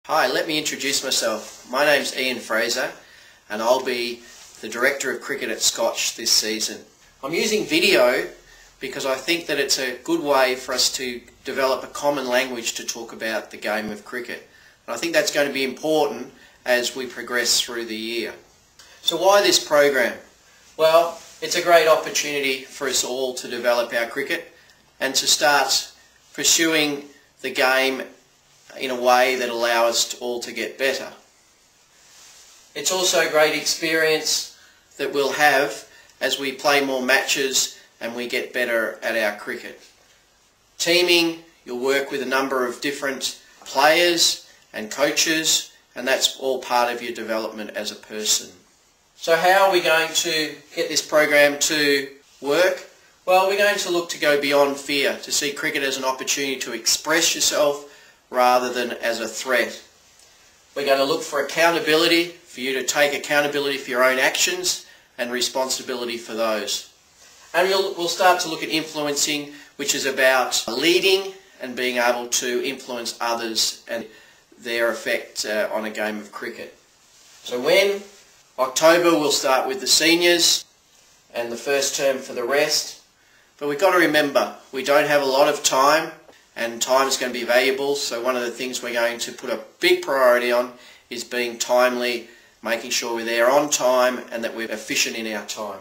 Hi, let me introduce myself. My name's Ian Fraser and I'll be the Director of Cricket at Scotch this season. I'm using video because I think that it's a good way for us to develop a common language to talk about the game of cricket. And I think that's going to be important as we progress through the year. So why this program? Well, it's a great opportunity for us all to develop our cricket and to start pursuing the game in a way that allows us all to get better. It's also a great experience that we'll have as we play more matches and we get better at our cricket. Teaming, you'll work with a number of different players and coaches, and that's all part of your development as a person. So how are we going to get this program to work? Well, we're going to look to go beyond fear, to see cricket as an opportunity to express yourself rather than as a threat. We're going to look for accountability, for you to take accountability for your own actions and responsibility for those. And we'll start to look at influencing, which is about leading and being able to influence others and their effect on a game of cricket. So when? October we'll start with the seniors and the first term for the rest. But we've got to remember, we don't have a lot of time, and time is going to be valuable, so one of the things we're going to put a big priority on is being timely, making sure we're there on time and that we're efficient in our time.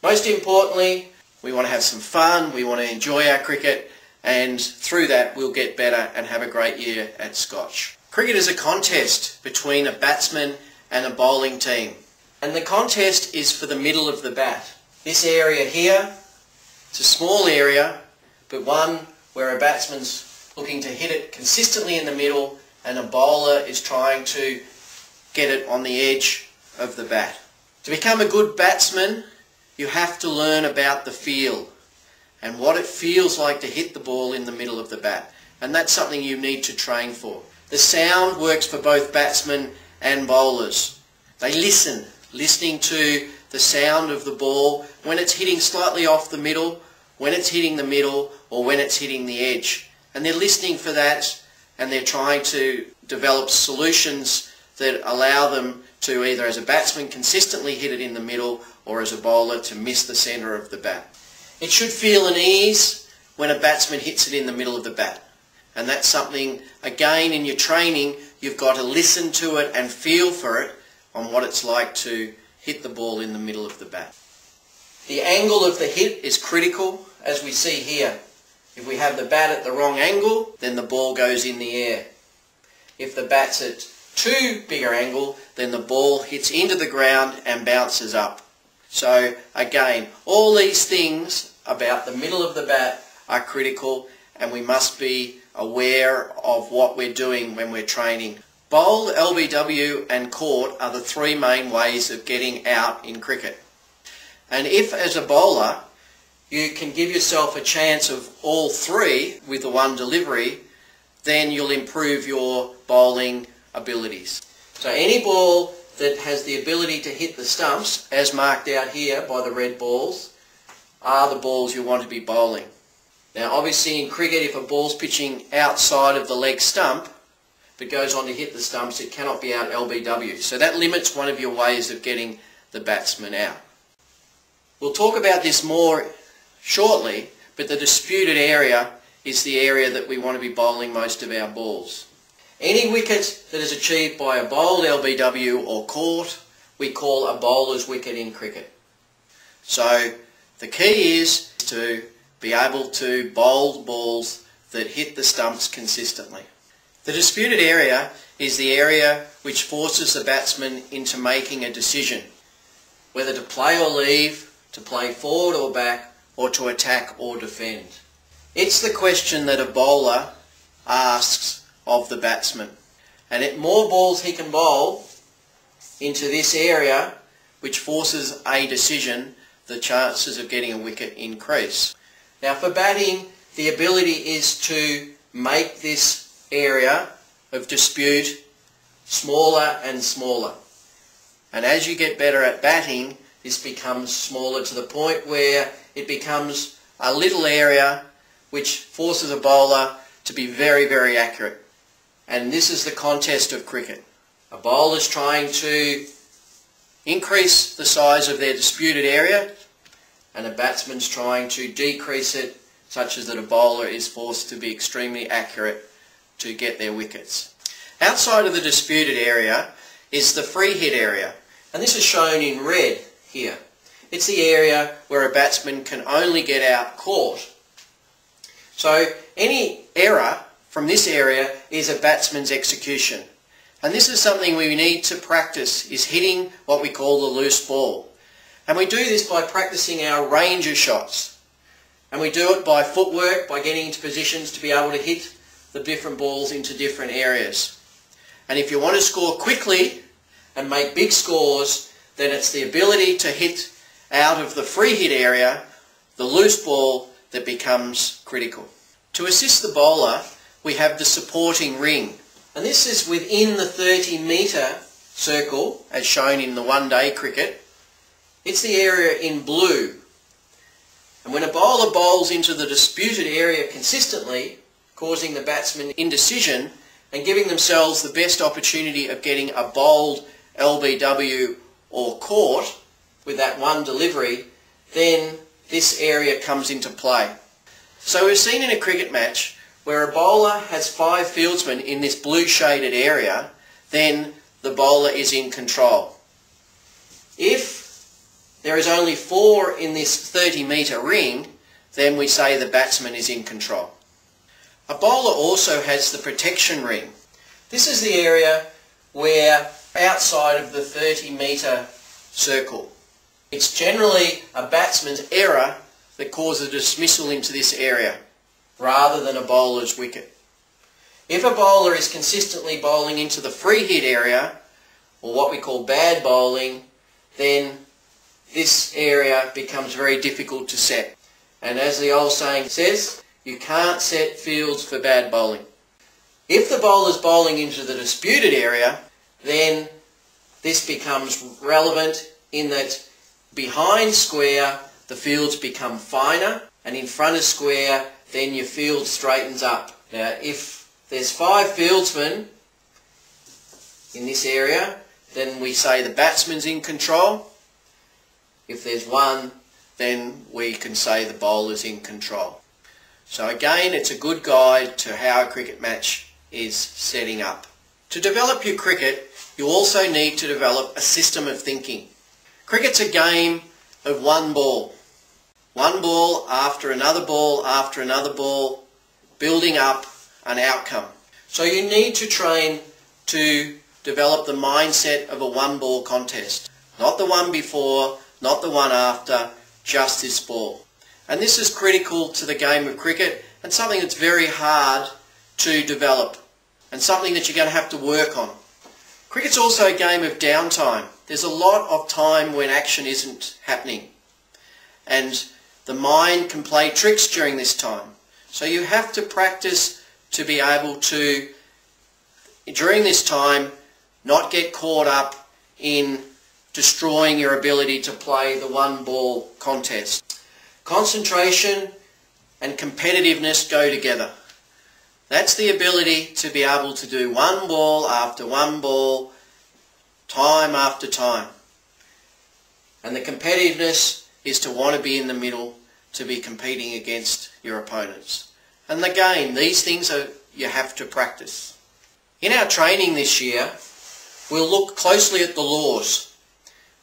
Most importantly, we want to have some fun, we want to enjoy our cricket, and through that we'll get better and have a great year at Scotch. Cricket is a contest between a batsman and a bowling team, and the contest is for the middle of the bat. This area here, it's a small area, but one where a batsman's looking to hit it consistently in the middle and a bowler is trying to get it on the edge of the bat. To become a good batsman, you have to learn about the feel and what it feels like to hit the ball in the middle of the bat. And that's something you need to train for. The sound works for both batsmen and bowlers. They listen, listening to the sound of the ball when it's hitting slightly off the middle, when it's hitting the middle, or when it's hitting the edge. And they're listening for that, and they're trying to develop solutions that allow them to either as a batsman consistently hit it in the middle or as a bowler to miss the centre of the bat. It should feel an ease when a batsman hits it in the middle of the bat. And that's something, again, in your training, you've got to listen to it and feel for it on what it's like to hit the ball in the middle of the bat. The angle of the hit is critical, as we see here. If we have the bat at the wrong angle, then the ball goes in the air. If the bat's at too big an angle, then the ball hits into the ground and bounces up. So again, all these things about the middle of the bat are critical, and we must be aware of what we're doing when we're training. Bowled, LBW and caught are the three main ways of getting out in cricket. And if as a bowler you can give yourself a chance of all three with the one delivery, then you'll improve your bowling abilities. So any ball that has the ability to hit the stumps, as marked out here by the red balls, are the balls you want to be bowling. Now obviously in cricket, if a ball's pitching outside of the leg stump but goes on to hit the stumps, it cannot be out LBW. So that limits one of your ways of getting the batsman out. We'll talk about this more shortly, but the disputed area is the area that we want to be bowling most of our balls. Any wicket that is achieved by a bowled LBW or caught, we call a bowler's wicket in cricket. So the key is to be able to bowl balls that hit the stumps consistently. The disputed area is the area which forces the batsman into making a decision, whether to play or leave, to play forward or back, or to attack or defend. It's the question that a bowler asks of the batsman. And the more balls he can bowl into this area, which forces a decision, the chances of getting a wicket increase. Now for batting, the ability is to make this area of dispute smaller and smaller. And as you get better at batting, this becomes smaller to the point where it becomes a little area which forces a bowler to be very, very accurate. And this is the contest of cricket. A bowler's trying to increase the size of their disputed area, and a batsman's trying to decrease it such as that a bowler is forced to be extremely accurate to get their wickets. Outside of the disputed area is the free hit area, and this is shown in red here. It's the area where a batsman can only get out caught. So any error from this area is a batsman's execution. And this is something we need to practice, is hitting what we call the loose ball. And we do this by practicing our ranger shots. And we do it by footwork, by getting into positions to be able to hit the different balls into different areas. And if you want to score quickly and make big scores, then it's the ability to hit out of the free hit area, the loose ball, that becomes critical. To assist the bowler, we have the supporting ring. And this is within the 30-metre circle, as shown in the one-day cricket. It's the area in blue. And when a bowler bowls into the disputed area consistently, causing the batsman indecision and giving themselves the best opportunity of getting a bowled LBW or caught with that one delivery, then this area comes into play. So we've seen in a cricket match where a bowler has 5 fieldsmen in this blue shaded area, then the bowler is in control. If there is only 4 in this 30-metre ring, then we say the batsman is in control. A bowler also has the protection ring. This is the area where outside of the 30-metre circle. It's generally a batsman's error that causes a dismissal into this area, rather than a bowler's wicket. If a bowler is consistently bowling into the free hit area, or what we call bad bowling, then this area becomes very difficult to set. And as the old saying says, you can't set fields for bad bowling. If the bowler's bowling into the disputed area, then this becomes relevant in that behind square the fields become finer, and in front of square then your field straightens up. Now if there's 5 fieldsmen in this area, then we say the batsman's in control. If there's 1, then we can say the bowler's in control. So again, it's a good guide to how a cricket match is setting up. To develop your cricket, you also need to develop a system of thinking. Cricket's a game of one ball. One ball after another ball after another ball, building up an outcome. So you need to train to develop the mindset of a one-ball contest. Not the one before, not the one after, just this ball. And this is critical to the game of cricket, and something that's very hard to develop, and something that you're going to have to work on. Cricket's also a game of downtime. There's a lot of time when action isn't happening, and the mind can play tricks during this time. So you have to practice to be able to, during this time, not get caught up in destroying your ability to play the one-ball contest. Concentration and competitiveness go together. That's the ability to be able to do one ball after one ball, time after time. And the competitiveness is to want to be in the middle, to be competing against your opponents. And again, these things you have to practice. In our training this year, we'll look closely at the laws,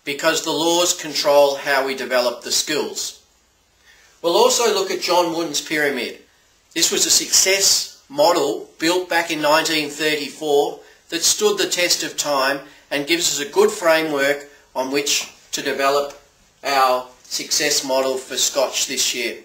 because the laws control how we develop the skills. We'll also look at John Wooden's pyramid. This was a success model built back in 1934 that stood the test of time and gives us a good framework on which to develop our success model for Scotch this year.